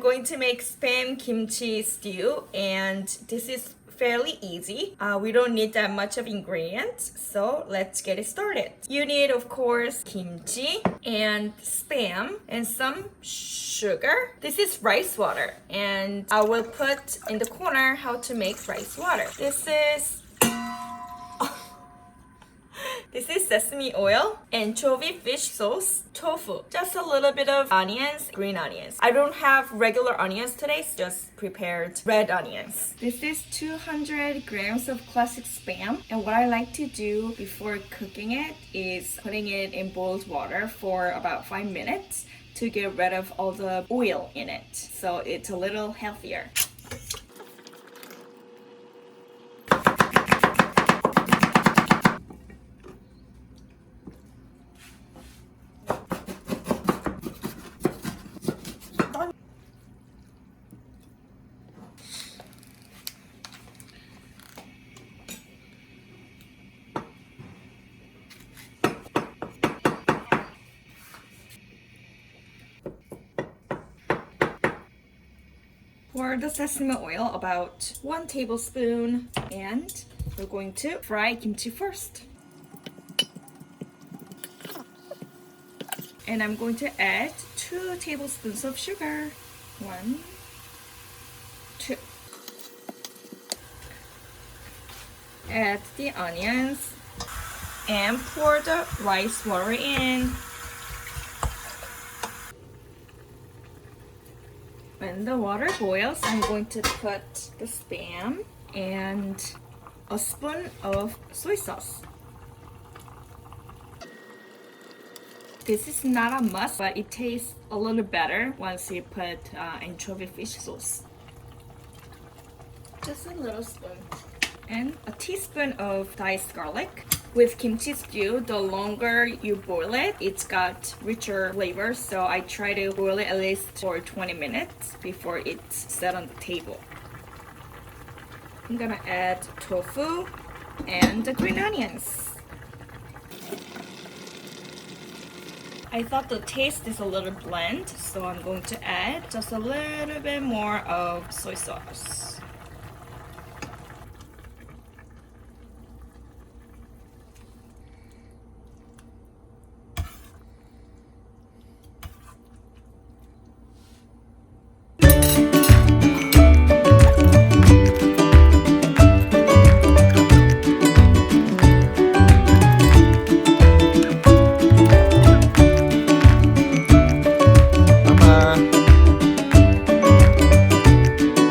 going to make Spam Kimchi stew, and this is fairly easy. We don't need that much of ingredients, so let's get it started. You need, of course, kimchi and Spam and some sugar. This is rice water, and I will put in the corner how to make rice water. This is sesame oil, anchovy fish sauce, tofu, just a little bit of onions, green onions. I don't have regular onions today, just prepared red onions. This is 200 grams of classic Spam, and what I like to do before cooking it is putting it in boiled water for about 5 minutes to get rid of all the oil in it, so it's a little healthier. For the sesame oil, about 1 tablespoon, and we're going to fry kimchi first. And I'm going to add 2 tablespoons of sugar. 1, 2. Add the onions and pour the rice water in. When the water boils, I'm going to put the Spam and a spoon of soy sauce. This is not a must, but it tastes a little better once you put anchovy fish sauce. Just a little spoon. And a teaspoon of diced garlic. With kimchi stew, the longer you boil it, it's got richer flavor, so I try to boil it at least for 20 minutes before it's set on the table. I'm gonna add tofu and the green onions. I thought the taste is a little bland, so I'm going to add just a little bit more of soy sauce.